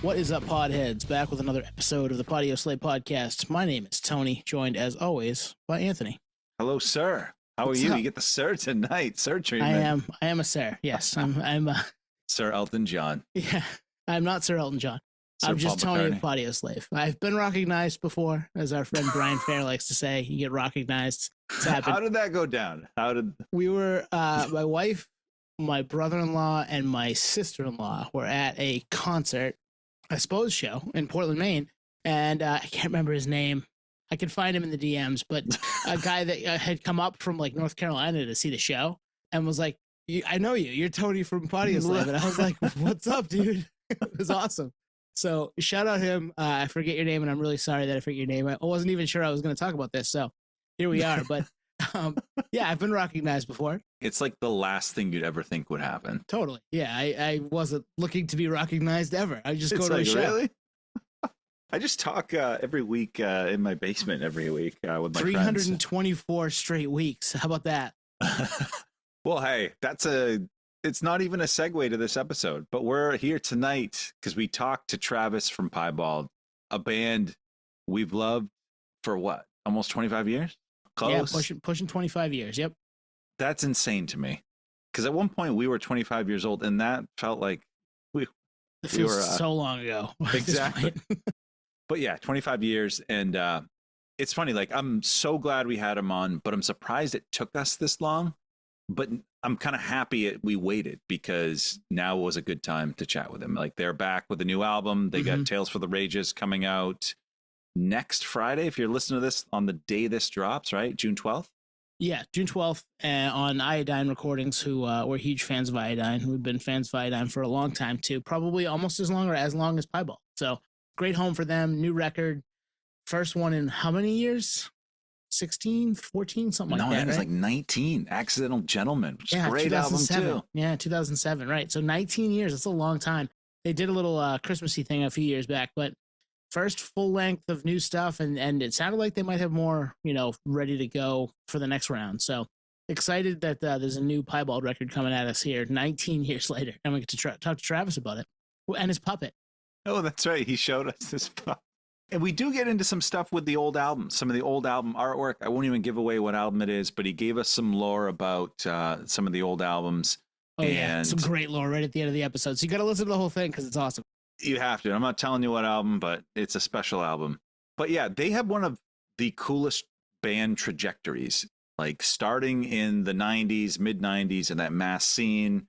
What is up, podheads? Back with another episode of the Podio Slay podcast. My name is Tony, joined as always by Anthony. Hello, sir. How are you? You get the sir tonight, sir treatment. I am a sir. Yes, I'm Sir Elton John. Yeah, I'm not Sir Elton John. Sir I'm just Paul Tony McCartney. of Podio Slave. I've been recognized before, as our friend Brian Fair likes to say. You get recognized. It's happened. How did that go down? We were my wife, my brother-in-law, and my sister-in-law were at a concert, I suppose, show in Portland, Maine, and I can't remember his name. I could find him in the DMs, but a guy that had come up from like North Carolina to see the show and was like, I know you. You're Tony from Podio Slave. And I was like, what's up, dude? It was awesome. So shout out him. I forget your name, and I'm really sorry that I forget your name. I wasn't even sure I was going to talk about this, so here we are. But yeah, I've been recognized before. It's like the last thing you'd ever think would happen. Totally. Yeah, I wasn't looking to be recognized ever. I just go to a show. Really? I just talk every week in my basement every week with my 324 straight weeks. How about that? Well, hey, it's not even a segue to this episode, but we're here tonight because we talked to Travis from Piebald, a band we've loved for what? Almost 25 years? Close? Yeah, pushing 25 years. Yep. That's insane to me. Because at one point we were 25 years old, and that felt like it feels so long ago. Exactly. But yeah, 25 years. And it's funny, like, I'm so glad we had him on, but I'm surprised it took us this long. But I'm kind of happy we waited because now was a good time to chat with him. Like, they're back with a new album. They got Tales for the Rages coming out next Friday. If you're listening to this on the day this drops, right? June 12th? Yeah, June 12th on Iodine Recordings, who we're huge fans of Iodine. We've been fans of Iodine for a long time, too. Probably almost as long or as long as Piebald. So great home for them. New record. First one in how many years? 16, 14, something like that. No, it was right? like 19. Accidental Gentleman, which is a great album, too. Yeah, 2007, right. So 19 years. That's a long time. They did a little Christmassy thing a few years back, but first full length of new stuff, and it sounded like they might have more, ready to go for the next round. So excited that there's a new Piebald record coming at us here 19 years later. And we get to talk to Travis about it and his puppet. Oh, that's right. He showed us this puppet. And we do get into some stuff with the old album, some of the old album artwork. I won't even give away what album it is, but he gave us some lore about some of the old albums. Oh, yeah. Some great lore right at the end of the episode. So you got to listen to the whole thing because it's awesome. You have to. I'm not telling you what album, but it's a special album. But yeah, they have one of the coolest band trajectories, like starting in the 90s, mid 90s, and that mass scene,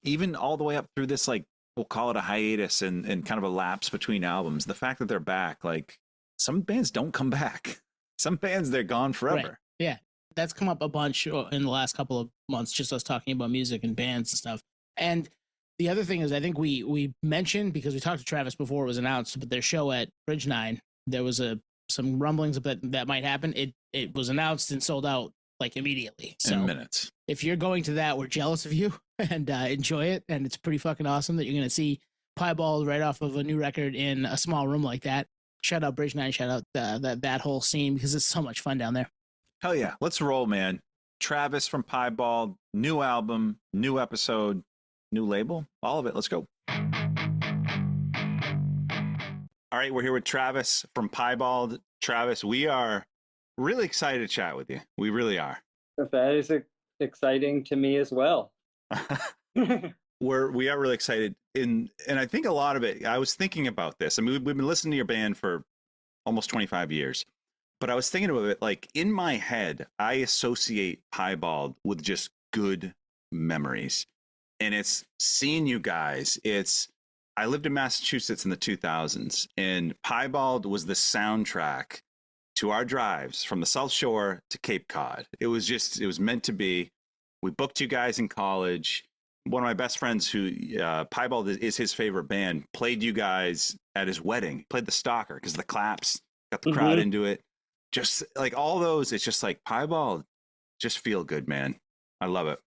even all the way up through this, like, we'll call it a hiatus and kind of a lapse between albums. The fact that they're back, like, some bands don't come back. Some bands, they're gone forever. Right. Yeah. That's come up a bunch in the last couple of months, just us talking about music and bands and stuff. And the other thing is, I think we mentioned, because we talked to Travis before it was announced, but their show at Bridge 9, there was some rumblings that might happen. It was announced and sold out like immediately. So in minutes. If you're going to that, we're jealous of you and enjoy it. And it's pretty fucking awesome that you're going to see Piebald right off of a new record in a small room like that. Shout out Bridge 9, shout out that whole scene, because it's so much fun down there. Hell yeah. Let's roll, man. Travis from Piebald, new album, new episode, new label, all of it. Let's go. All right, we're here with Travis from Piebald. Travis, we are really excited to chat with you. We really are. That is exciting to me as well. We are really excited. And I think a lot of it, I was thinking about this. I mean, we've been listening to your band for almost 25 years. But I was thinking about it, like, in my head, I associate Piebald with just good memories. And it's seeing you guys. I lived in Massachusetts in the 2000s, and Piebald was the soundtrack to our drives from the South Shore to Cape Cod. It was meant to be. We booked you guys in college. One of my best friends, who Piebald is his favorite band, played you guys at his wedding. Played the Stalker because the claps got the crowd into it. Just like all those, it's just like Piebald, just feel good, man. I love it.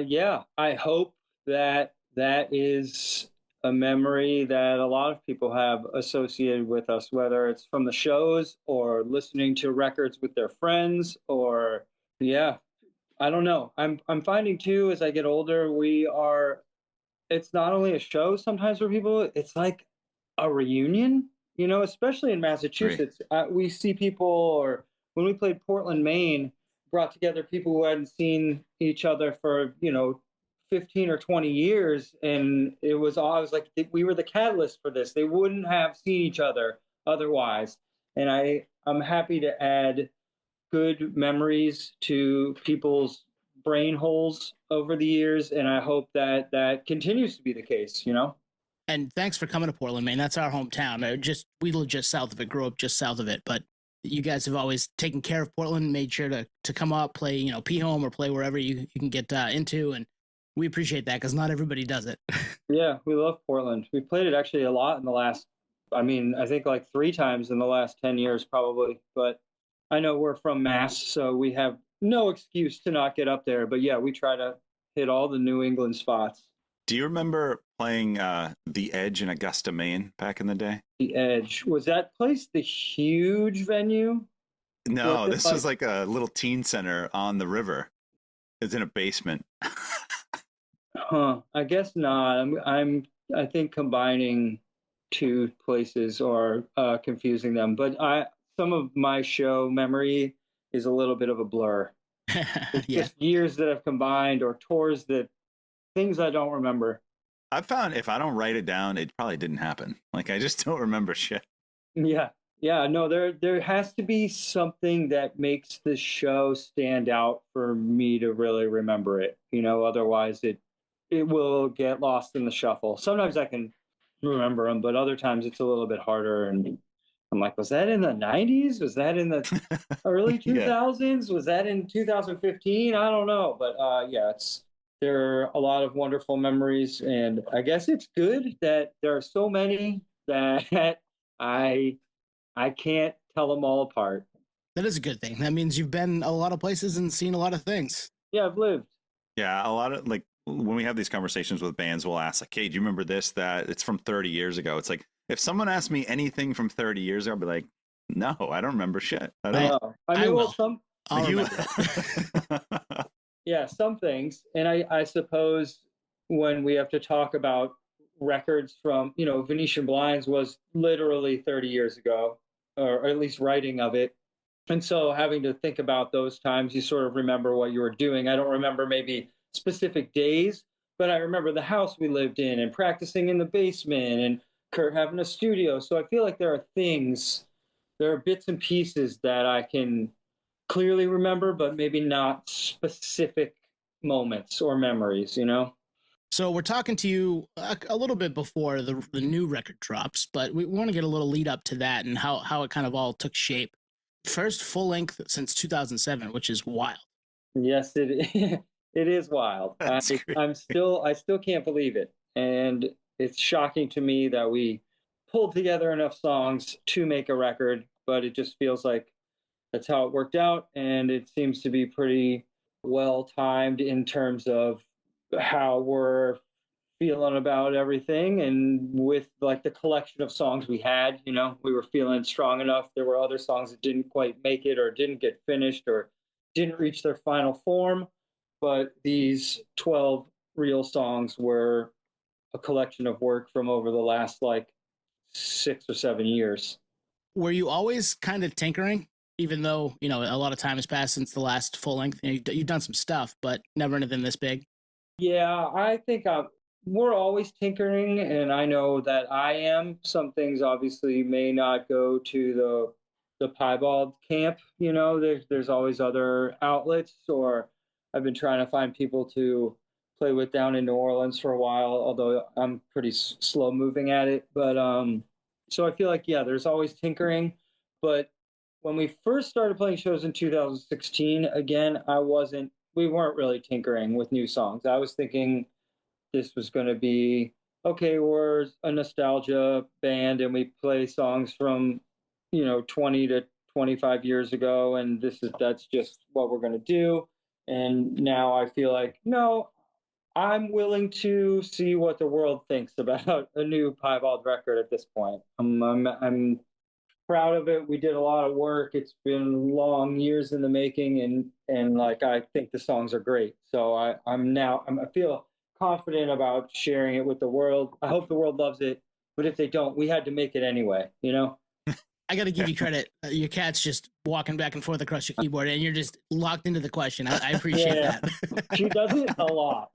Yeah, I hope that is a memory that a lot of people have associated with us, whether it's from the shows or listening to records with their friends, or yeah, I don't know. I'm finding too, as I get older, it's not only a show sometimes for people, it's like a reunion, especially in Agree. Massachusetts. We see people, or when we played Portland, Maine, brought together people who hadn't seen each other for, 15 or 20 years. And I was like, we were the catalyst for this. They wouldn't have seen each other otherwise. And I'm happy to add good memories to people's brain holes over the years. And I hope that that continues to be the case. And thanks for coming to Portland, Maine. That's our hometown. We live just south of it, grew up just south of it, but you guys have always taken care of Portland, made sure to come up, play, P home or play wherever you can get into. And we appreciate that because not everybody does it. Yeah, we love Portland. We've played it actually a lot in the last, I think like 3 times in the last 10 years, probably. But I know we're from Mass, so we have no excuse to not get up there. But yeah, we try to hit all the New England spots. Do you remember playing The Edge in Augusta, Maine back in the day? The Edge. Was that place the huge venue? No, this was like a little teen center on the river. It's in a basement. Huh. I guess not. I think combining two places or confusing them. But some of my show memory is a little bit of a blur. It's Yeah. just years that have combined, or tours that things I don't remember. I found if I don't write it down, it probably didn't happen. Like I just don't remember shit. Yeah. Yeah, no, there has to be something that makes the show stand out for me to really remember it. Otherwise it will get lost in the shuffle. Sometimes I can remember them, but other times it's a little bit harder. And I'm like, was that in the 90s? Was that in the early 2000s? Was that in 2015? I don't know. But yeah, there are a lot of wonderful memories. And I guess it's good that there are so many that I can't tell them all apart. That is a good thing. That means you've been a lot of places and seen a lot of things. Yeah, I've lived. Yeah, a lot of like when we have these conversations with bands, we'll ask like, "Hey, do you remember this? That it's from 30 years ago." It's like if someone asked me anything from 30 years ago, I'll be like, "No, I don't remember shit." I don't. I will. I'll You- remember. Yeah, some things. And I suppose when we have to talk about records from, Venetian Blinds was literally 30 years ago, or at least writing of it. And so having to think about those times, you sort of remember what you were doing. I don't remember maybe specific days, but I remember the house we lived in and practicing in the basement and Kurt having a studio. So I feel like there are bits and pieces that I can clearly remember, but maybe not specific moments or memories. So we're talking to you a little bit before the new record drops, but we want to get a little lead up to that and how it kind of all took shape. First full length since 2007, which is wild. Yes, it is wild. I still can't believe it. And it's shocking to me that we pulled together enough songs to make a record, but it just feels like that's how it worked out. And it seems to be pretty well timed in terms of how we're feeling about everything. And with like the collection of songs we had, we were feeling strong enough. There were other songs that didn't quite make it or didn't get finished or didn't reach their final form. But these 12 real songs were a collection of work from over the last like 6 or 7 years. Were you always kind of tinkering, even though, a lot of time has passed since the last full length? You've done some stuff, but never anything this big. Yeah, I think we're always tinkering, and I know that I am. Some things obviously may not go to the Piebald camp. There's always other outlets, or I've been trying to find people to play with down in New Orleans for a while, although I'm pretty slow moving at it. But so I feel like, yeah, there's always tinkering. But when we first started playing shows in 2016, again, we weren't really tinkering with new songs. I was thinking this was going to be, okay, we're a nostalgia band and we play songs from, 20 to 25 years ago. And that's just what we're going to do. And now I feel like, no, I'm willing to see what the world thinks about a new Piebald record at this point. I'm proud of it. We did a lot of work. It's been long years in the making, and like I think the songs are great. So I feel confident about sharing it with the world. I hope the world loves it. but if they don't, we had to make it anyway, you know? I got to give you credit. Your cat's just walking back and forth across your keyboard, and you're just locked into the question. I appreciate that. She does it a lot.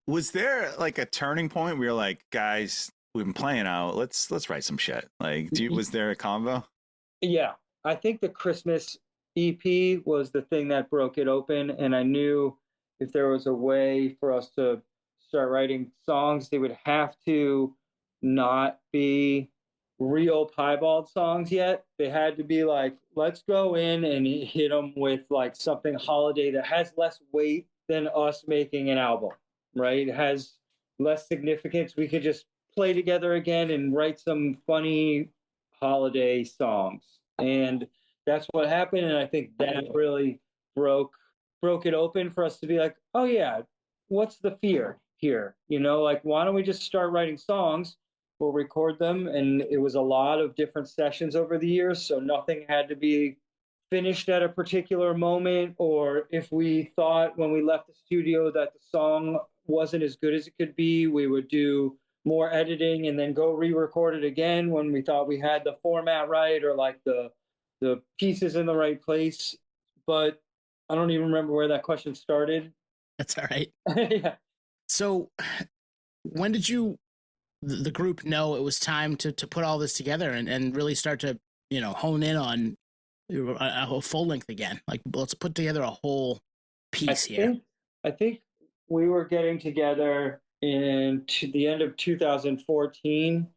Was there like a turning point where you're like, guys, we've been playing out. Let's write some shit. Like, was there a convo? Yeah, I think the Christmas EP was the thing that broke it open, and I knew if there was a way for us to start writing songs, they would have to not be real Piebald songs yet. They had to be like, let's go in and hit them with like something holiday that has less weight than us making an album, right? It has less significance. We could just play together again and write some funny holiday songs. And that's what happened. And I think that really broke it open for us to be like, oh yeah, what's the fear here? You know, like, why don't we just start writing songs? We'll record them. And it was a lot of different sessions over the years. So nothing had to be finished at a particular moment. Or if we thought when we left the studio that the song wasn't as good as it could be, we would do more editing and then go re-record it again when we thought we had the format right or like the pieces in the right place. But I don't even remember where that question started. That's all right. Yeah. So when did the group know it was time to put all this together and really start to, you know, hone in on a whole full length again? Like, let's put together a whole piece here. I think we were getting together in the end of 2014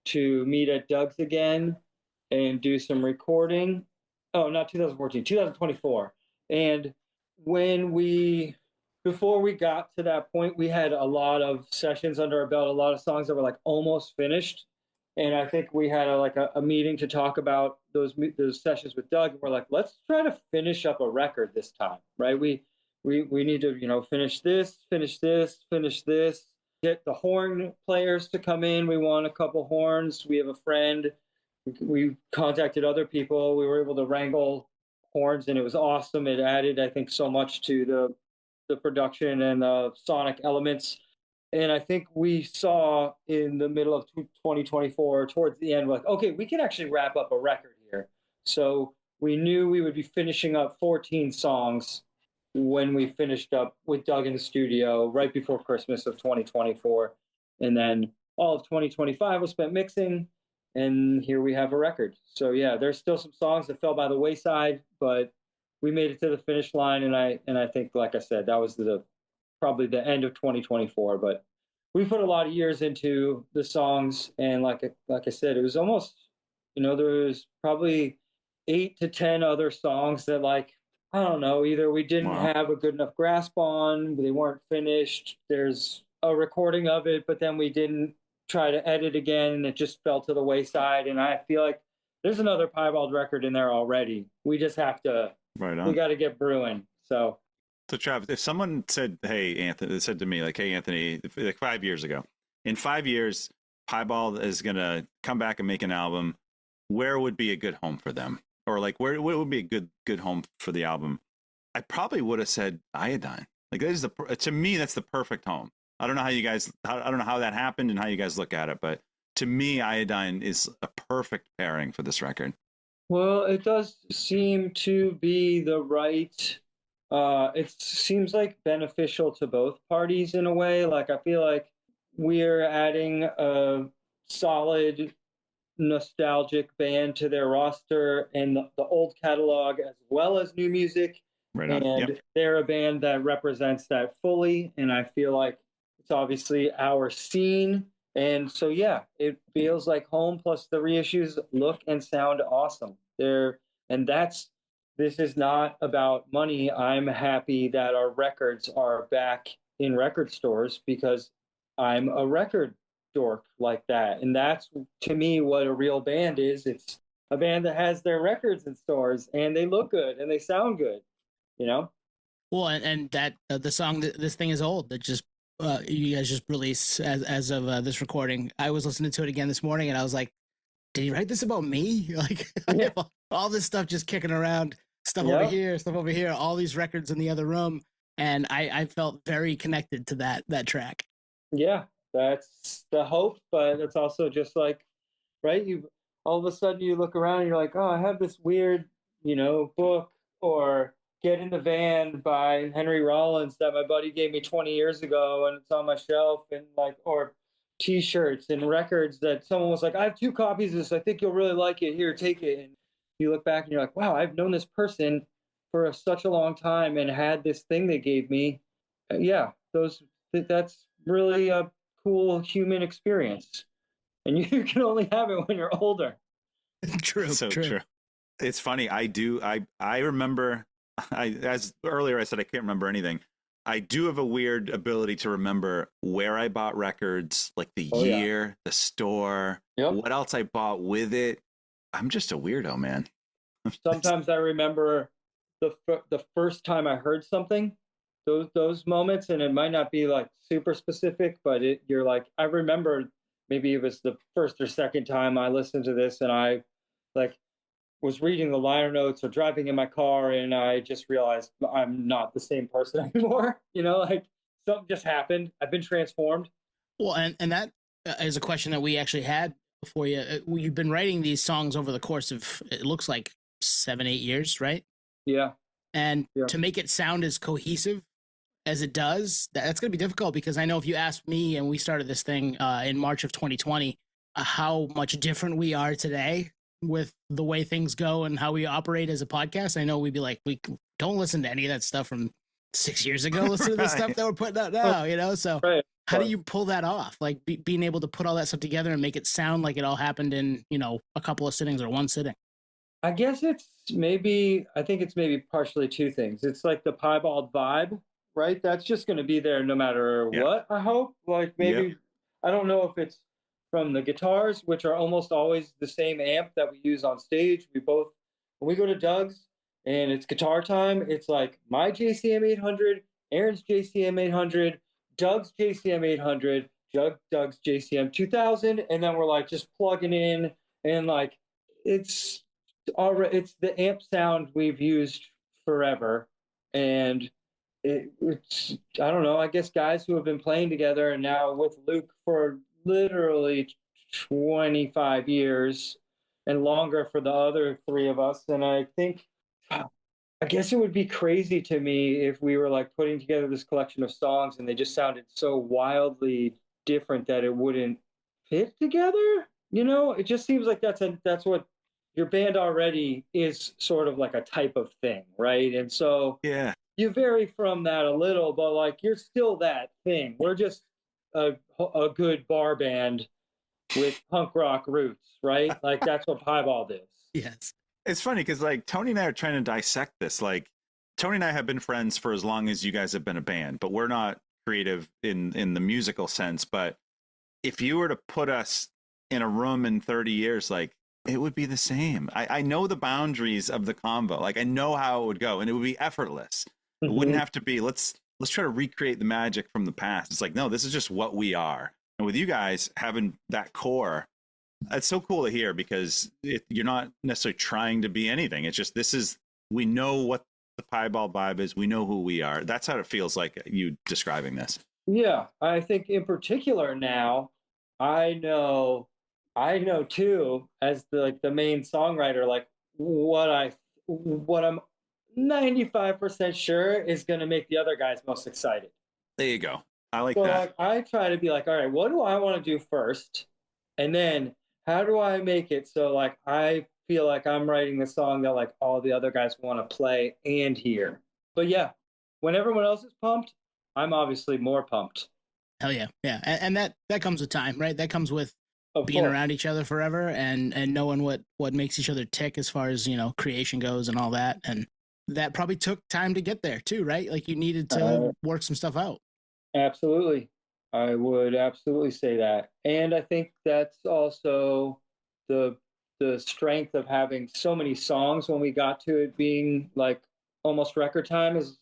to meet at Doug's again and do some recording. Oh, not 2014, 2024. And before we got to that point, we had a lot of sessions under our belt, a lot of songs that were like almost finished. And I think we had a meeting to talk about those sessions with Doug. And we're like, let's try to finish up a record this time, right? We need to, you know, finish this, get the horn players to come in. We want a couple horns. We have a friend. We contacted other people. We were able to wrangle horns, and it was awesome. It added, I think, so much to the production and the sonic elements. And I think we saw in the middle of 2024, towards the end, like, okay, we can actually wrap up a record here. So we knew we would be finishing up 14 songs when we finished up with Doug in the studio right before Christmas of 2024. And then all of 2025 was spent mixing, and here we have a record. So yeah, there's still some songs that fell by the wayside, but we made it to the finish line. And I think, like I said, that was probably the end of 2024. But we put a lot of years into the songs, and like I said, it was almost, you know, there was probably 8 to 10 other songs that, like, I don't know, either we didn't have a good enough grasp on, they weren't finished. There's a recording of it, but then we didn't try to edit again, and it just fell to the wayside. And I feel like there's another Piebald record in there already. We just have to, we got to get brewing. So Travis, if someone said, hey, Anthony, said to me, like, hey, Anthony, like 5 years ago, in 5 years, Piebald is going to come back and make an album, where would be a good home for them? Or like, where would be a good home for the album? I probably would have said Iodine. Like, that is to me, that's the perfect home. I don't know how you guys, I don't know how that happened and how you guys look at it, but to me, Iodine is a perfect pairing for this record. Well, it does seem to be the right, it seems like beneficial to both parties in a way. Like, I feel like we're adding a solid, nostalgic band to their roster and the old catalog as well as new music. Right on. And yep. They're a band that represents that fully. And I feel like it's obviously our scene. And so, yeah, it feels like home, plus the reissues look and sound awesome. This is not about money. I'm happy that our records are back in record stores because I'm a record dork like that. And that's, to me, what a real band is. It's a band that has their records in stores and they look good and they sound good, you know? Well, and that the song, This Thing Is Old, that just you guys just released as of this recording. I was listening to it again this morning and I was like, did he write this about me? Like, Yeah. I have all this stuff just kicking around, stuff over here, all these records in the other room. And I felt very connected to that track. Yeah, That's the hope, but it's also just like, right? You all of a sudden you look around and you're like, oh, I have this weird, book or Get in the Van by Henry Rollins that my buddy gave me 20 years ago, and it's on my shelf, and like, or T-shirts and records that someone was like, I have 2 copies of this. I think you'll really like it. Here, take it. And you look back and you're like, wow, I've known this person for such a long time and had this thing they gave me. Yeah, that's really a cool human experience, and you can only have it when you're older. True. So true. It's funny. I remember. As earlier I said, I can't remember anything. I do have a weird ability to remember where I bought records, like the year, the store, what else I bought with it. I'm just a weirdo, man. Sometimes I remember the first time I heard something, those moments, and it might not be like super specific, but you're like, I remember maybe it was the first or second time I listened to this, and I like was reading the liner notes or driving in my car, and I just realized I'm not the same person anymore. Like something just happened. I've been transformed. Well, and that is a question that we actually had for you. You've been writing these songs over the course of, it looks like 7-8 years, right? Yeah. And to make it sound as cohesive as it does, that's going to be difficult, because I know if you asked me, and we started this thing in March of 2020, how much different we are today with the way things go and how we operate as a podcast, I know we'd be like, we don't listen to any of that stuff from 6 years ago. Listen to the stuff that we're putting out now, So how do you pull that off? Like being able to put all that stuff together and make it sound like it all happened in, a couple of sittings or one sitting? I guess I think it's maybe partially two things. It's like the Piebald vibe, right? That's just going to be there no matter what, I hope. Like maybe, I don't know if it's from the guitars, which are almost always the same amp that we use on stage. When we go to Doug's and it's guitar time, it's like my JCM 800, Aaron's JCM 800, Doug's JCM 800, Doug's JCM 2000, and then we're like just plugging in, and like it's the amp sound we've used forever, and it's I don't know. I guess guys who have been playing together and now with Luke for literally 25 years and longer for the other 3 of us. And I guess it would be crazy to me if we were like putting together this collection of songs and they just sounded so wildly different that it wouldn't fit together. It just seems like that's what your band already is, sort of like a type of thing, right? And so you vary from that a little, but like you're still that thing. We're just a good bar band with punk rock roots, right? Like that's what Piebald is. Yes. It's funny because like Tony and I are trying to dissect this. Like Tony and I have been friends for as long as you guys have been a band, but we're not creative in the musical sense. But if you were to put us in a room in 30 years, like it would be the same. I know the boundaries of the convo. Like I know how it would go, and it would be effortless. It wouldn't have to be let's try to recreate the magic from the past. It's like, no, this is just what we are. And with you guys having that core, it's so cool to hear, because you're not necessarily trying to be anything. It's just, we know what the Piebald vibe is. We know who we are. That's how it feels like you describing this. Yeah. I think in particular now, I know too, as the main songwriter, like what I'm 95% sure is going to make the other guys most excited. There you go. I like that. Like, I try to be like, all right, what do I want to do first? And then how do I make it so like I feel like I'm writing the song that like all the other guys want to play and hear? But yeah, when everyone else is pumped, I'm obviously more pumped. Hell yeah. Yeah. And that comes with time, right? That comes with being around each other forever and knowing what makes each other tick as far as, creation goes and all that. And that probably took time to get there too, right? Like you needed to work some stuff out. Absolutely. I would absolutely say that. And I think that's also the strength of having so many songs when we got to it being like almost record time is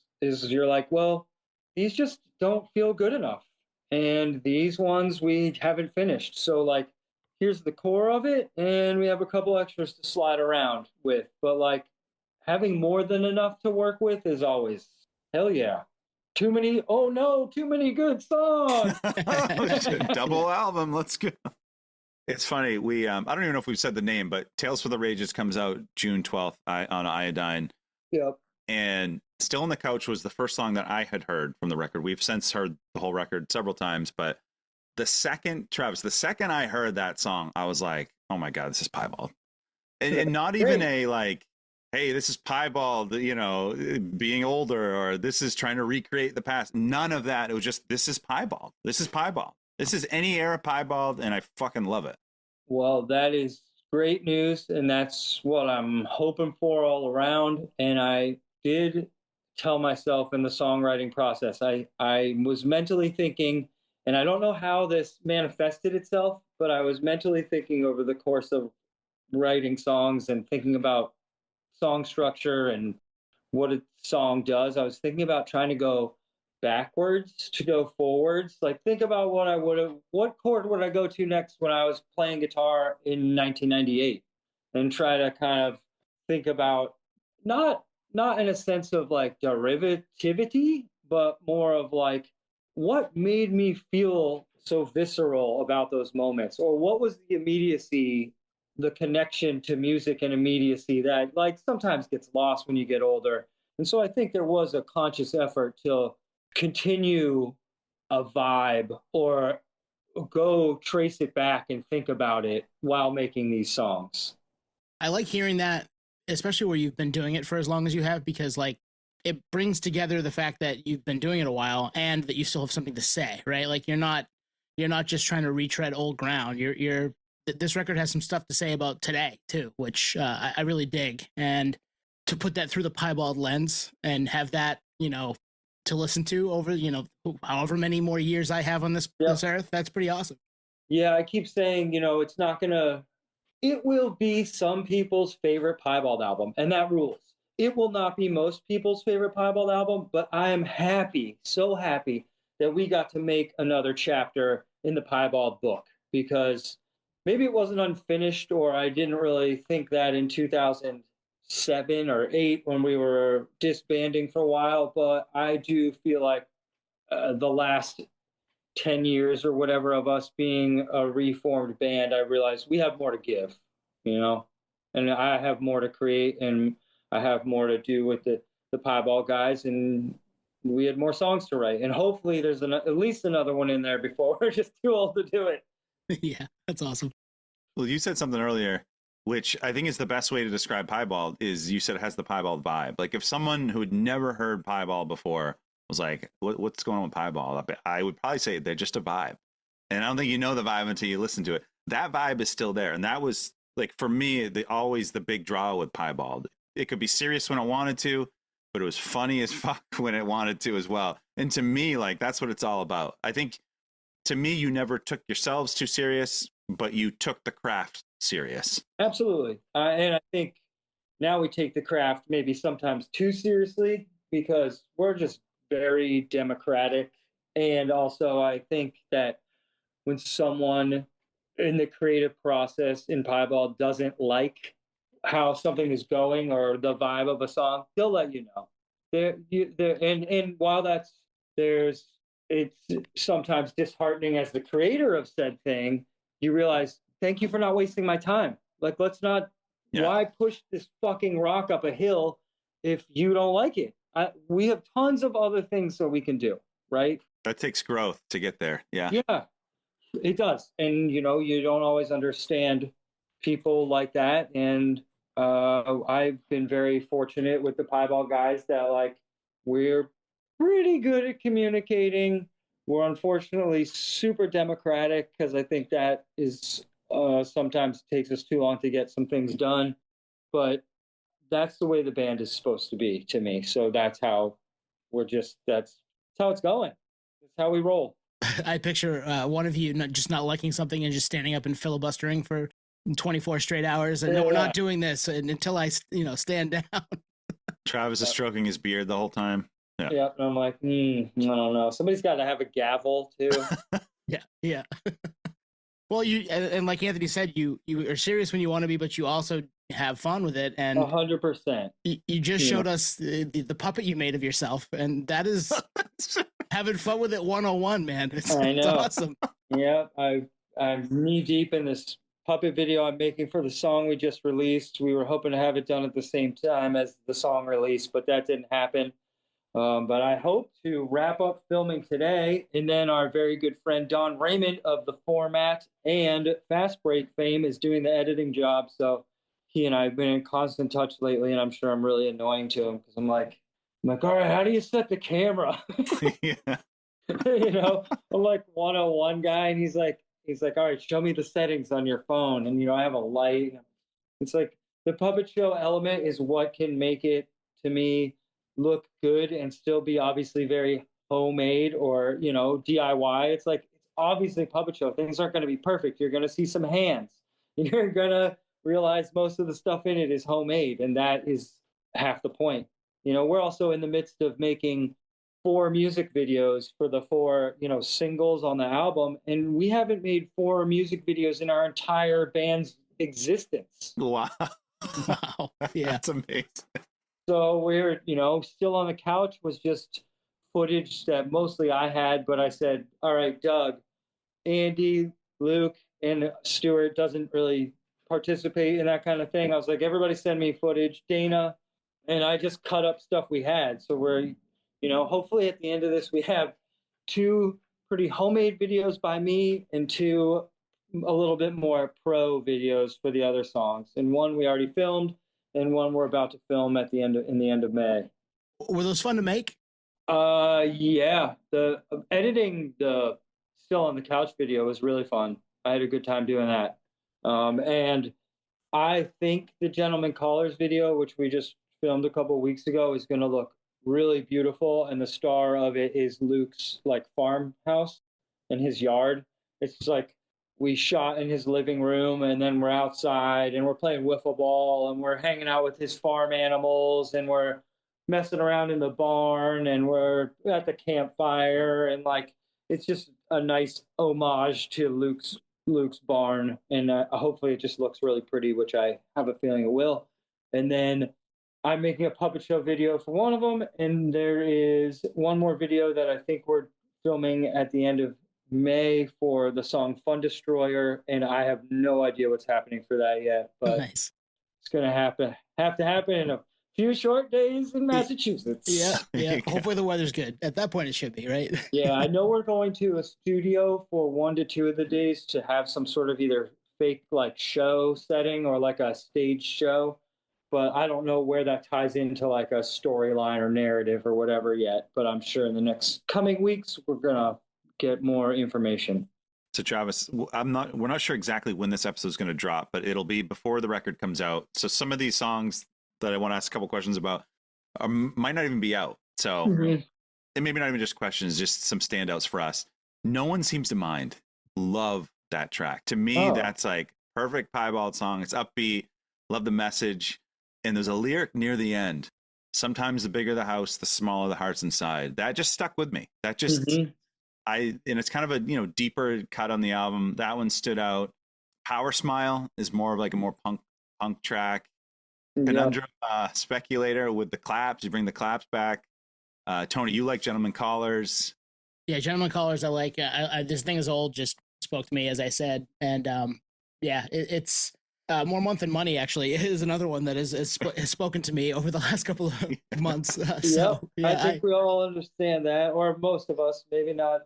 you're like, well, these just don't feel good enough. And these ones we haven't finished. So like, here's the core of it. And we have a couple extras to slide around with. But like having more than enough to work with is always hell yeah. too many. Oh no, too many good songs. Double album. Let's go. It's funny. We I don't even know if we've said the name, but Tales for the Rages comes out June 12th on Iodine. Yep. And Still on the Couch was the first song that I had heard from the record. We've since heard the whole record several times, but the second I heard that song, I was like, oh my God, this is Piebald. And not even a like, hey, this is Piebald, you know, being older, or this is trying to recreate the past. None of that. It was just, this is Piebald. This is Piebald. This is any era Piebald, and I fucking love it. Well, that is great news, and that's what I'm hoping for all around. And I did tell myself in the songwriting process, I was mentally thinking, and I don't know how this manifested itself, but I was mentally thinking over the course of writing songs and thinking about song structure and what a song does. I was thinking about trying to go backwards to go forwards. Like, think about what chord would I go to next when I was playing guitar in 1998, and try to kind of think about not in a sense of like derivativity, but more of like, what made me feel so visceral about those moments, or what was the immediacy, the connection to music and immediacy that like sometimes gets lost when you get older. And so I think there was a conscious effort to continue a vibe, or go trace it back and think about it while making these songs. I like hearing that, especially where you've been doing it for as long as you have, because like it brings together the fact that you've been doing it a while and that you still have something to say, right? Like you're not just trying to retread old ground. This record has some stuff to say about today too, which I really dig. And to put that through the Piebald lens and have that, you know, to listen to over, you know, however many more years I have on this earth, that's pretty awesome. Yeah, I keep saying, you know, it will be some people's favorite Piebald album, and that rules. It will not be most people's favorite Piebald album, but I am happy, so happy that we got to make another chapter in the Piebald book, because maybe it wasn't unfinished, or I didn't really think that in 2007 or 8 when we were disbanding for a while, but I do feel like the last 10 years or whatever of us being a reformed band, I realized we have more to give, you know, and I have more to create, and I have more to do with the Piebald guys, and we had more songs to write, and hopefully there's at least another one in there before we're just too old to do it. Yeah, that's awesome. Well, you said something earlier, which I think is the best way to describe Piebald, is you said it has the Piebald vibe. Like if someone who had never heard Piebald before was like, what's going on with Piebald? I would probably say they're just a vibe. And I don't think you know the vibe until you listen to it. That vibe is still there. And that was like, for me, always the big draw with Piebald. It could be serious when it wanted to, but it was funny as fuck when it wanted to as well. And to me, like, that's what it's all about. I think to me, you never took yourselves too serious, but you took the craft serious. Absolutely. And I think now we take the craft maybe sometimes too seriously, because we're just very democratic. And also I think that when someone in the creative process in Piebald doesn't like how something is going or the vibe of a song, they'll let you know. And while it's sometimes disheartening as the creator of said thing, you realize, thank you for not wasting my time. Like, let's not, why push this fucking rock up a hill if you don't like it? We have tons of other things that we can do, right? That takes growth to get there. Yeah. Yeah, it does. And, you know, you don't always understand people like that. And I've been very fortunate with the Piebald guys that, like, we're pretty good at communicating. We're unfortunately super democratic, because I think that is sometimes takes us too long to get some things done. But that's the way the band is supposed to be to me. So that's how that's how it's going. That's how we roll. I picture one of you not liking something and just standing up and filibustering for 24 straight hours. And no, we're not doing this until I, stand down. Travis is stroking his beard the whole time. Yeah. Yeah. And I'm like, I don't know. Somebody's got to have a gavel too. Yeah. Well, and like Anthony said, you are serious when you want to be, but you also have fun with it. And 100%. you just showed us the puppet you made of yourself, and that is having fun with it 101, man. It's awesome. Yeah, I'm knee deep in this puppet video I'm making for the song we just released. We were hoping to have it done at the same time as the song release, but that didn't happen. But I hope to wrap up filming today, and then our very good friend Don Raymond of the Format and Fast Break fame is doing the editing job. So he and I have been in constant touch lately, and I'm sure I'm really annoying to him because I'm like, all right, how do you set the camera? Yeah. You know, I'm like 101 guy, and he's like, all right, show me the settings on your phone. And, you know, I have a light. It's like the puppet show element is what can make it, to me, look good and still be obviously very homemade or, you know, DIY. It's like, it's obviously puppet show. Things aren't going to be perfect. You're going to see some hands. You're going to realize most of the stuff in it is homemade. And that is half the point. You know, we're also in the midst of making 4 music videos for the 4, you know, singles on the album. And we haven't made 4 music videos in our entire band's existence. Wow. Wow. Yeah. That's amazing. So we're, you know, Still on the Couch was just footage that mostly I had, but I said, all right, Doug, Andy, Luke, and Stuart doesn't really participate in that kind of thing. I was like, everybody send me footage, Dana, and I just cut up stuff we had. So we're, you know, hopefully at the end of this, we have 2 pretty homemade videos by me and 2 a little bit more pro videos for the other songs. And one we already filmed, and one we're about to film at the end of May. Were those fun to make? Yeah. The editing the Still on the Couch video was really fun. I had a good time doing that. And I think the Gentleman Callers video, which we just filmed a couple of weeks ago, is going to look really beautiful. And the star of it is Luke's like farmhouse in his yard. It's just like we shot in his living room, and then we're outside and we're playing wiffle ball and we're hanging out with his farm animals and we're messing around in the barn and we're at the campfire, and like it's just a nice homage to Luke's barn, and hopefully it just looks really pretty, which I have a feeling it will. And then I'm making a puppet show video for one of them, and there is one more video that I think we're filming at the end of May for the song Fun Destroyer, and I have no idea what's happening for that yet, but Nice. It's going to have to happen in a few short days in Massachusetts. Yeah. Hopefully the weather's good. At that point, it should be, right? Yeah, I know we're going to a studio for 1 to 2 of the days to have some sort of either fake like show setting or like a stage show, but I don't know where that ties into like a storyline or narrative or whatever yet. But I'm sure in the next coming weeks we're gonna get more information. So Travis, we're not sure exactly when this episode is going to drop, but it'll be before the record comes out. So some of these songs that I want to ask a couple questions about might not even be out. So, and maybe not even just questions, just some standouts for us. No One Seems to Mind. Love that track. To me, that's like perfect Piebald song. It's upbeat. Love the message. And there's a lyric near the end. Sometimes the bigger the house, the smaller the hearts inside. That just stuck with me. That just, and it's kind of a, you know, deeper cut on the album. That one stood out. Power Smile is more of like a more punk track. Conundrum Speculator with the claps. You bring the claps back. Tony, you like Gentleman Callers. Yeah, Gentleman Callers I like. This Thing Is Old just spoke to me, as I said. And it's More Month Than Money, actually, is another one that has spoken to me over the last couple of months. So, yeah, I think we all understand that, or most of us, maybe not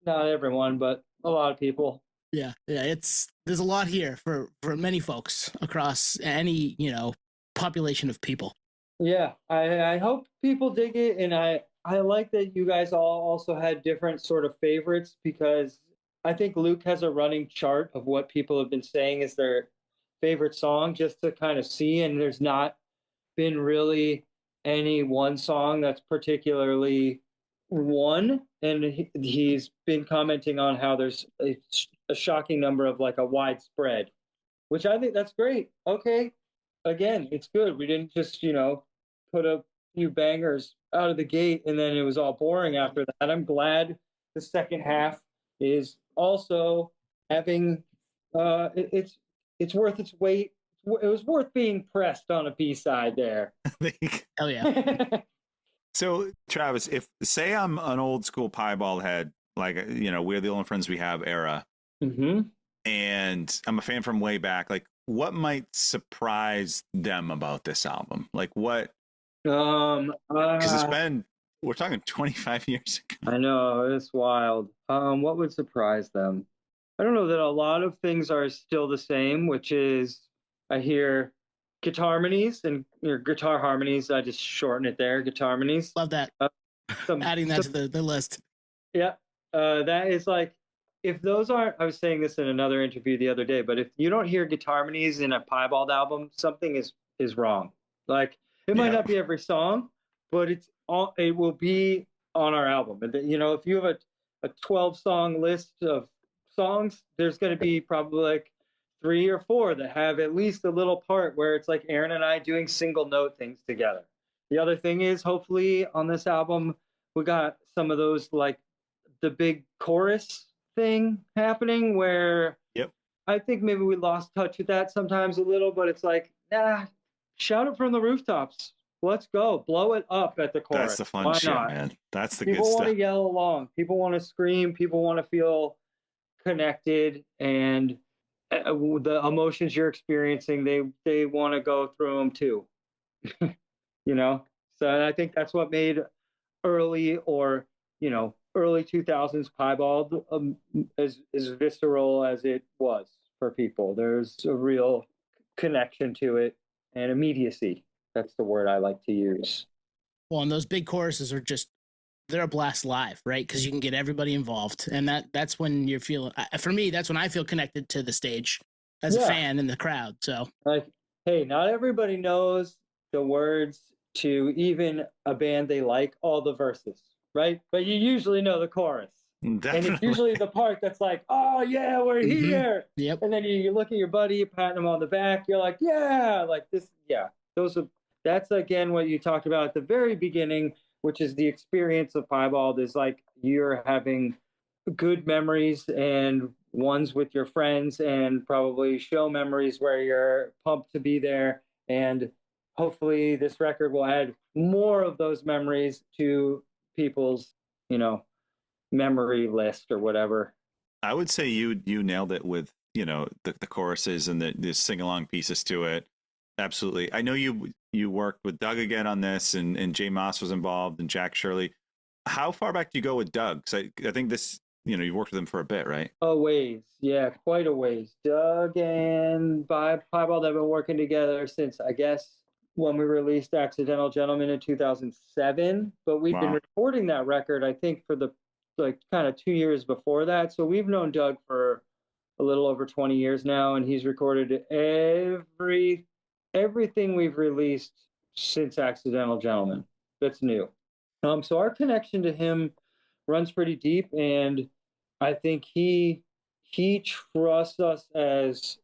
everyone, but a lot of people. Yeah, there's a lot here for many folks across any, you know, population of people. Yeah, I hope people dig it, and I like that you guys all also had different sort of favorites, because I think Luke has a running chart of what people have been saying is their favorite song, just to kind of see, and there's not been really any one song that's particularly one, and he's been commenting on how there's a shocking number of like a widespread, which I think that's great. Okay, again, it's good. We didn't just, you know, put a few bangers out of the gate and then it was all boring after that. I'm glad the second half is also having it's worth its weight it was worth being pressed on a B-side there. Hell yeah. So, Travis, if say I'm an old school piebald head, like, we're the only friends we have era, and I'm a fan from way back, like, what might surprise them about this album? Like, what? Because we're talking 25 years ago. I know, it's wild. What would surprise them? I don't know, that a lot of things are still the same, which is I hear guitar harmonies and guitar harmonies. I just shorten it there, guitar harmonies. Love that. Adding that to the list. Yeah. That is like, if those aren't, I was saying this in another interview the other day, but if you don't hear guitar harmonies in a Piebald album, something is wrong. Like, it might not be every song, but it will be on our album. And if you have a 12-song list of songs, there's going to be probably like 3 or 4 that have at least a little part where it's like Aaron and I doing single note things together. The other thing is, hopefully on this album, we got some of those, like the big chorus thing happening where I think maybe we lost touch with that sometimes a little, but it's like, shout it from the rooftops. Let's go. Blow it up at the chorus. That's the fun shit, man. That's the good stuff. People want to yell along. People want to scream. People want to feel connected, and the emotions you're experiencing, they want to go through them too. So I think that's what made early 2000s Piebald as visceral as it was for people. There's a real connection to it and immediacy. That's the word I like to use. Well, and those big choruses are they're a blast live, right? Because you can get everybody involved. And that's when you're feeling, for me, that's when I feel connected to the stage as a fan in the crowd. So, like, hey, not everybody knows the words to even a band they like, all the verses, right? But you usually know the chorus. Definitely. And it's usually the part that's like, oh, yeah, we're here. Yep. And then you look at your buddy, you pat him on the back. You're like, yeah, like this. Yeah, that's, again, what you talked about at the very beginning, which is the experience of Piebald is like you're having good memories and ones with your friends and probably show memories where you're pumped to be there. And hopefully this record will add more of those memories to people's, memory list or whatever. I would say you nailed it with, the choruses and the sing-along pieces to it. Absolutely. I know you worked with Doug again on this, and Jay Moss was involved, and Jack Shirley. How far back do you go with Doug? Because I think this, you worked with him for a bit, right? A ways. Yeah, quite a ways. Doug and Piebald have been working together since, I guess, when we released Accidental Gentleman in 2007. But we've been recording that record, I think, for the kind of 2 years before that. So we've known Doug for a little over 20 years now, and he's recorded everything we've released since Accidental Gentleman that's new. So our connection to him runs pretty deep, and I think he trusts us as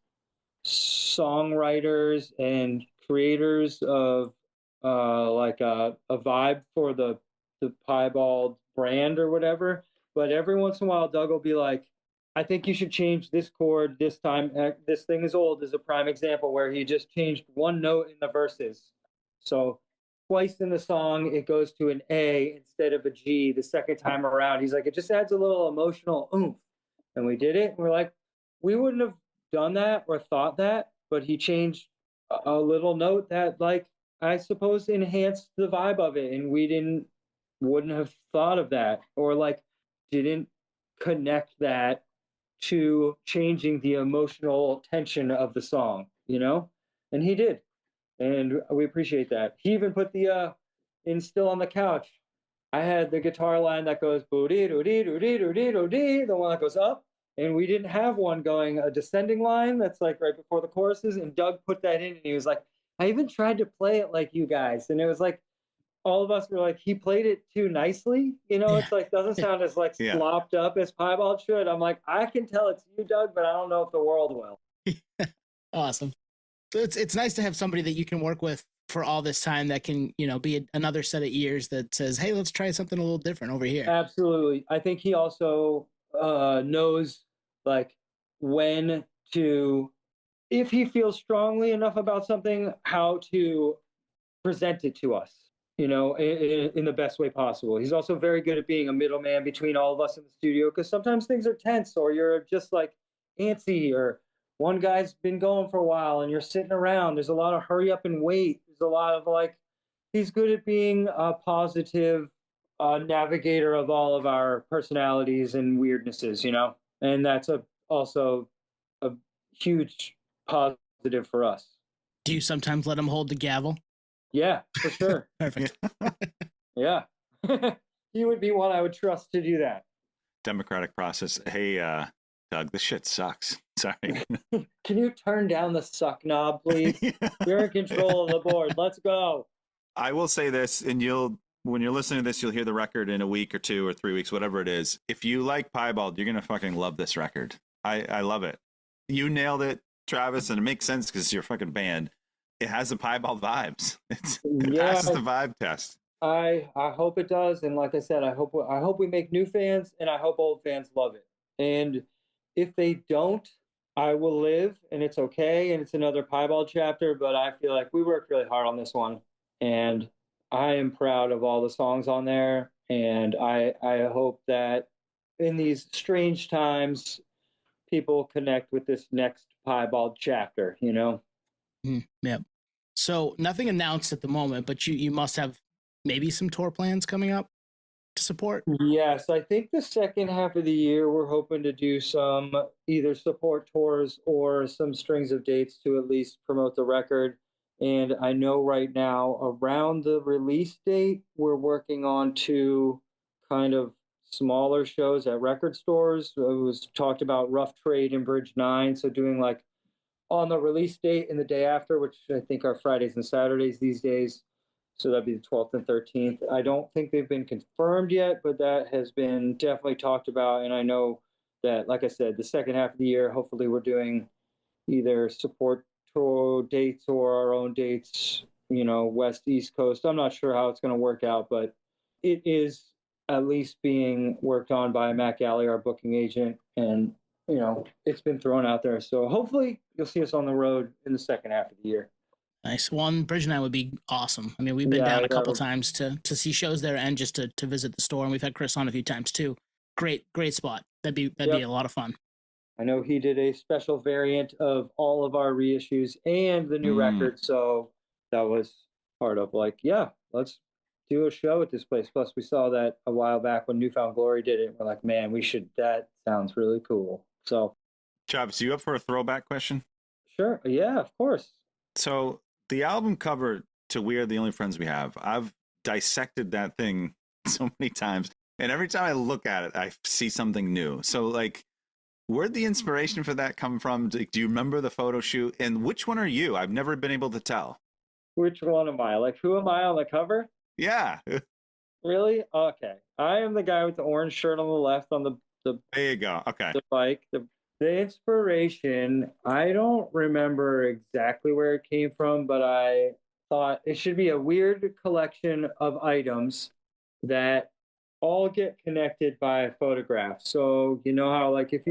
songwriters and creators of like a vibe for the Piebald brand or whatever. But every once in a while, Doug will be like, I think you should change this chord this time. This Thing Is Old is a prime example where he just changed one note in the verses. So twice in the song, it goes to an A instead of a G the second time around. He's like, it just adds a little emotional oomph. And we did it. And we're like, we wouldn't have done that or thought that, but he changed a little note that, like, I suppose enhanced the vibe of it. And we wouldn't have thought of that, or like didn't connect that to changing the emotional tension of the song, and he did, and we appreciate that. He even put the in Still on the Couch, I had the guitar line that goes boo-dee-doo-dee-doo-dee-doo-dee-doo-dee, the one that goes up, and we didn't have one going a descending line that's like right before the choruses, and Doug put that in, and he was like, I even tried to play it like you guys, and it was like all of us were like, he played it too nicely. It's like, doesn't sound as like slopped up as Piebald should. I'm like, I can tell it's you, Doug, but I don't know if the world will. Awesome. So it's nice to have somebody that you can work with for all this time that can, be another set of ears that says, hey, let's try something a little different over here. Absolutely. I think he also knows like when to if he feels strongly enough about something, how to present it to us, in the best way possible. He's also very good at being a middleman between all of us in the studio, because sometimes things are tense, or you're just like antsy, or one guy's been going for a while and you're sitting around. There's a lot of hurry up and wait. There's a lot of like, he's good at being a positive navigator of all of our personalities and weirdnesses, and that's also a huge positive for us. Do you sometimes let him hold the gavel? Yeah, for sure. Perfect. Yeah. He would be one I would trust to do that. Democratic process. Hey, Doug, this shit sucks. Sorry. Can you turn down the suck knob, please? You're in control of the board. Let's go. I will say this, and when you're listening to this, you'll hear the record in a week or 2 or 3 weeks, whatever it is. If you like Piebald, you're gonna fucking love this record. I love it. You nailed it, Travis, and it makes sense because it's your fucking band. It has the Piebald vibes. It passes the vibe test. I hope it does, and like I said, I hope we make new fans, and I hope old fans love it. And if they don't, I will live, and it's okay, and it's another Piebald chapter. But I feel like we worked really hard on this one, and I am proud of all the songs on there. And I hope that in these strange times, people connect with this next Piebald chapter. Yeah. So nothing announced at the moment, but you must have maybe some tour plans coming up to support. Yes, I think the second half of the year we're hoping to do some either support tours or some strings of dates to at least promote the record. And I know right now around the release date, we're working on 2 kind of smaller shows at record stores. It was talked about Rough Trade and Bridge 9. So doing like on the release date and the day after, which I think are Fridays and Saturdays these days. So that'd be the 12th and 13th. I don't think they've been confirmed yet, but that has been definitely talked about. And I know that, like I said, the second half of the year, hopefully we're doing either support tour dates or our own dates, West, East Coast. I'm not sure how it's going to work out, but it is at least being worked on by Matt Galley, our booking agent. And, it's been thrown out there. So hopefully you'll see us on the road in the second half of the year. Nice. One Bridge and I would be awesome. I mean, we've been down a couple times to see shows there and just to visit the store, and we've had Chris on a few times too. Great spot. That'd be a lot of fun. I know he did a special variant of all of our reissues and the new record, so that was part of like, yeah, let's do a show at this place. Plus, we saw that a while back when Newfound Glory did it. We're like, man, we should. That sounds really cool. So, Travis, you up for a throwback question? Sure. Yeah, of course. So the album cover to "We Are the Only Friends We Have," I've dissected that thing so many times, and every time I look at it, I see something new. So, like, where'd the inspiration for that come from? Do you remember the photo shoot? And which one are you? I've never been able to tell. Which one am I? Like, who am I on the cover? Yeah. Really? Okay. I am the guy with the orange shirt on the left on the there you go. Okay. The bike. The inspiration, I don't remember exactly where it came from, but I thought it should be a weird collection of items that all get connected by a photograph. So you know how, like, if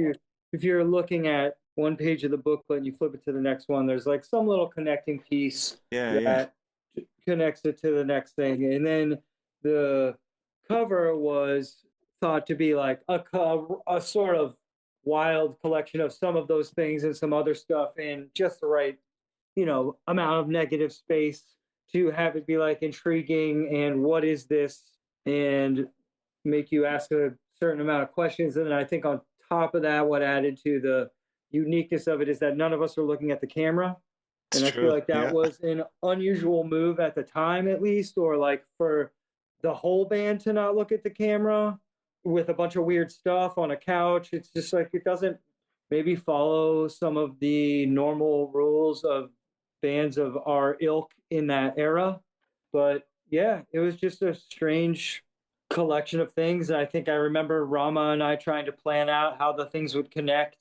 you're looking at one page of the booklet and you flip it to the next one, there's like some little connecting piece that connects it to the next thing. And then the cover was thought to be like a sort of wild collection of some of those things and some other stuff in just the right, amount of negative space to have it be like intriguing and what is this, and make you ask a certain amount of questions. And then I think on top of that, what added to the uniqueness of it is that none of us are looking at the camera. And I feel like that was an unusual move at the time, at least, or like for the whole band to not look at the camera with a bunch of weird stuff on a couch. It's just like, it doesn't maybe follow some of the normal rules of bands of our ilk in that era. But yeah, it was just a strange collection of things. And I think I remember Rama and I trying to plan out how the things would connect.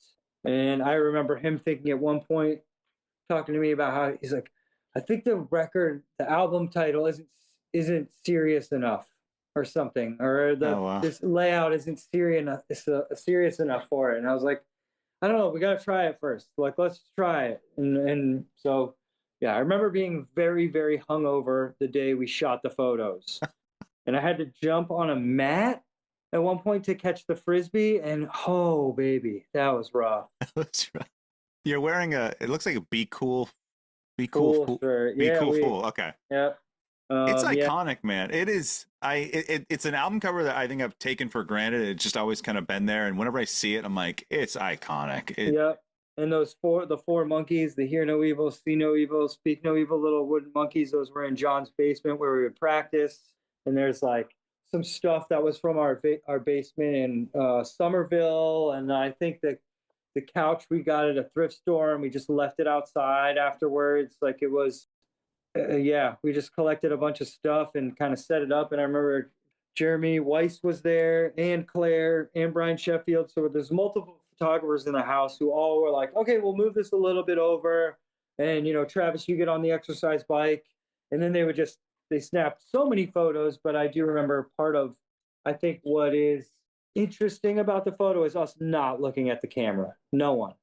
And I remember him thinking at one point, talking to me about how he's like, I think the album title isn't serious enough or something, or this layout isn't serious enough for it. And I was like, I don't know, we got to try it first. Like, let's try it. And so, yeah, I remember being very, very hungover the day we shot the photos. And I had to jump on a mat at one point to catch the Frisbee. And oh, baby, that was rough. That's right. You're wearing it looks like a Be Cool Shirt. Be Yeah, Cool Fool. Okay. Yep. It's Yeah. iconic, man. It is. It's an album cover that I think I've taken for granted. It's just always kind of been there, and whenever I see it, I'm like, it's iconic. Yep. And the four monkeys, the hear no evil, see no evil, speak no evil little wooden monkeys, those were in John's basement where we would practice. And there's like some stuff that was from our basement in Somerville. And I think that the couch we got at a thrift store and we just left it outside afterwards. Like it was, yeah, we just collected a bunch of stuff and kind of set it up. And I remember Jeremy Weiss was there, and Claire, and Brian Sheffield. So there's multiple photographers in the house who all were like, okay, we'll move this a little bit over. And, you know, Travis, you get on the exercise bike. And then they snapped so many photos. But I do remember part of, I think what is interesting about the photo is us not looking at the camera. No one.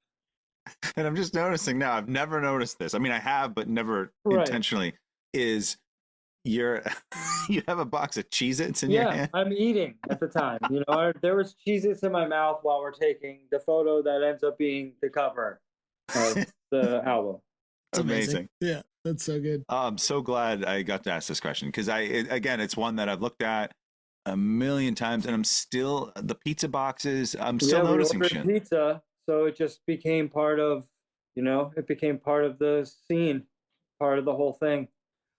And I'm just noticing now, I've never noticed this. I mean, I have, but never intentionally, is you have a box of Cheez-Its in your hand? Yeah, I'm eating at the time. You know, there was Cheez-Its in my mouth while we're taking the photo that ends up being the cover of the album. It's amazing. Yeah, that's so good. I'm so glad I got to ask this question because again, it's one that I've looked at a million times, and I'm still the pizza boxes. I'm still noticing shit. Pizza, so it just became part of, you know, it became part of the scene, part of the whole thing.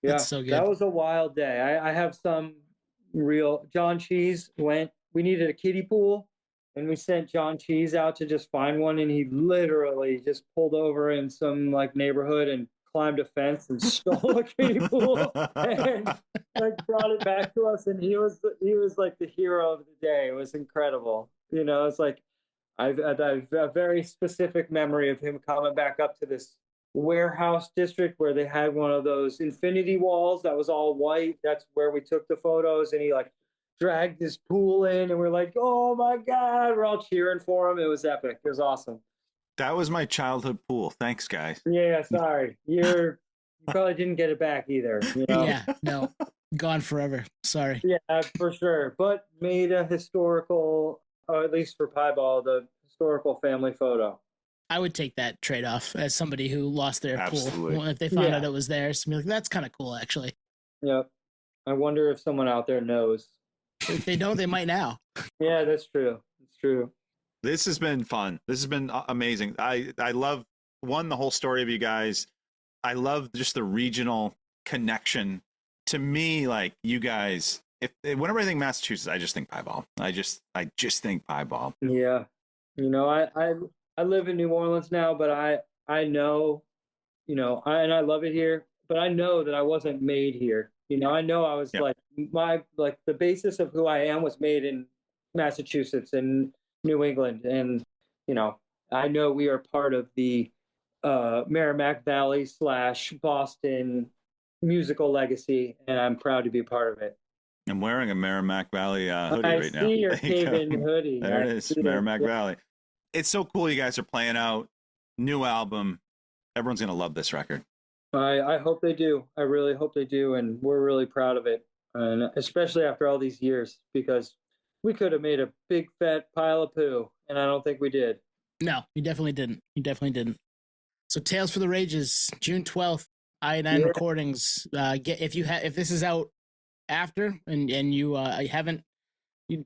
Yeah, that's so good. That was a wild day. I have some real. John Cheese we needed a kiddie pool, and we sent John Cheese out to just find one, and he literally just pulled over in some like neighborhood and climbed a fence and stole a kiddie pool and like brought it back to us. And he was like the hero of the day. It was incredible. You know, it's like I've a very specific memory of him coming back up to this warehouse district where they had one of those infinity walls that was all white. That's where we took the photos, and he like dragged his pool in, and we're like, oh my God, we're all cheering for him. It was epic. It was awesome. That was my childhood pool. Thanks, guys. Yeah, sorry. You probably didn't get it back either. You know? Yeah, no, gone forever. Sorry. Yeah, for sure. But made a historical, or at least for Piebald, a historical family photo. I would take that trade-off as somebody who lost their Absolutely. pool. If they found out it was theirs, be like, that's kind of cool, actually. Yep. I wonder if someone out there knows. If they don't, they might now. Yeah, that's true. It's true. This has been fun. This has been amazing. I love, the whole story of you guys. I love just the regional connection. To me, like, you guys, whenever I think Massachusetts, I just think Piebald. I just think Piebald. Yeah. You know, I live in New Orleans now, but I know, you know, and I love it here, but I know that I wasn't made here. You know, I know I was the basis of who I am was made in Massachusetts and New England. And, you know, I know we are part of the Merrimack Valley / Boston musical legacy, and I'm proud to be a part of it. I'm wearing a Merrimack Valley hoodie right now. I see your cave-in hoodie. There it is, Merrimack Valley. It's so cool you guys are playing out. New album. Everyone's going to love this record. I hope they do. I really hope they do, and we're really proud of it. And especially after all these years, because we could have made a big fat pile of poo, and I don't think we did. No, you definitely didn't. So Tales for the Rages, June 12th, I9 Recordings. If this is out after and you haven't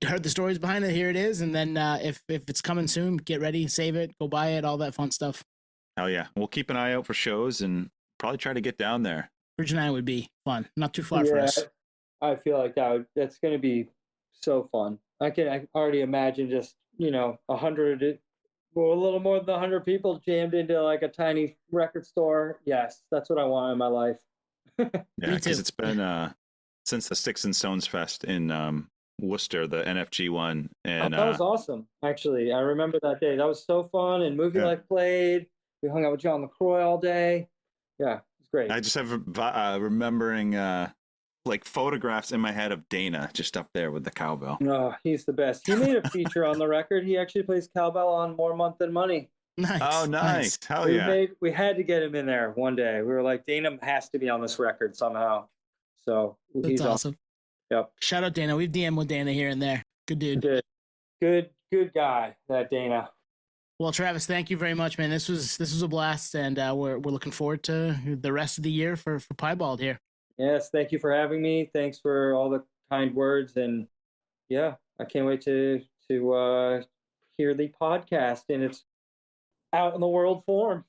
heard the stories behind it, here it is. And then if it's coming soon, get ready, save it, go buy it, all that fun stuff. Hell yeah. We'll keep an eye out for shows and probably try to get down there. Bridge and I would be fun. Not too far for us. I feel like that's going to be so fun. I already imagine just, you know, 100, well, a little more than 100 people jammed into like a tiny record store. Yes, that's what I want in my life. Yeah, because it's been since the Sticks and Stones Fest in Worcester, the NFG one. And that was awesome, actually. I remember that day. That was so fun. And Movie Life played. We hung out with John LaCroix all day. Yeah, it was great. I just have remembering like photographs in my head of Dana just up there with the cowbell. Oh, he's the best. He made a feature on the record. He actually plays cowbell on More Month Than Money. Nice. Oh, nice. Hell yeah. We had to get him in there one day. We were like, Dana has to be on this record somehow. So That's he's awesome. Yep. Shout out Dana. We've DM'd with Dana here and there. Good dude. Good guy, that Dana. Well, Travis, thank you very much, man. This was a blast, and we're looking forward to the rest of the year for Piebald here. Yes, thank you for having me. Thanks for all the kind words, and yeah, I can't wait to hear the podcast in its out in the world form.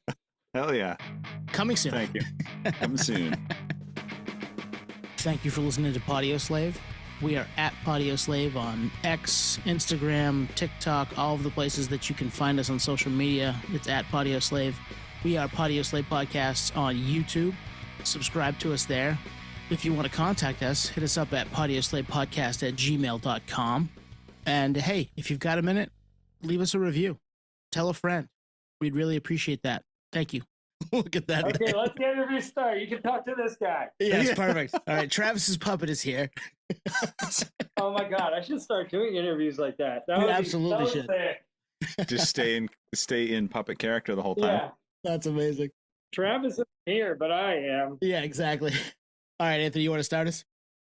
Hell yeah. Coming soon. Thank you. Coming soon. Thank you for listening to Podio Slave. We are at Podio Slave on X, Instagram, TikTok, all of the places that you can find us on social media. It's at Podio Slave. We are Podio Slave Podcasts on YouTube. Subscribe to us there. If you want to contact us, hit us up at podioslavepodcast@gmail.com. And hey, if you've got a minute, leave us a review. Tell a friend. We'd really appreciate that. Thank you. Look at that. Okay, let's get interview started. You can talk to this guy. Yes, perfect. All right, Travis's puppet is here. Oh my God, I should start doing interviews like that. You absolutely should. Just stay in puppet character the whole time. Yeah, That's amazing. Travis isn't here, but I am. Yeah, exactly. All right, Anthony, you want to start us?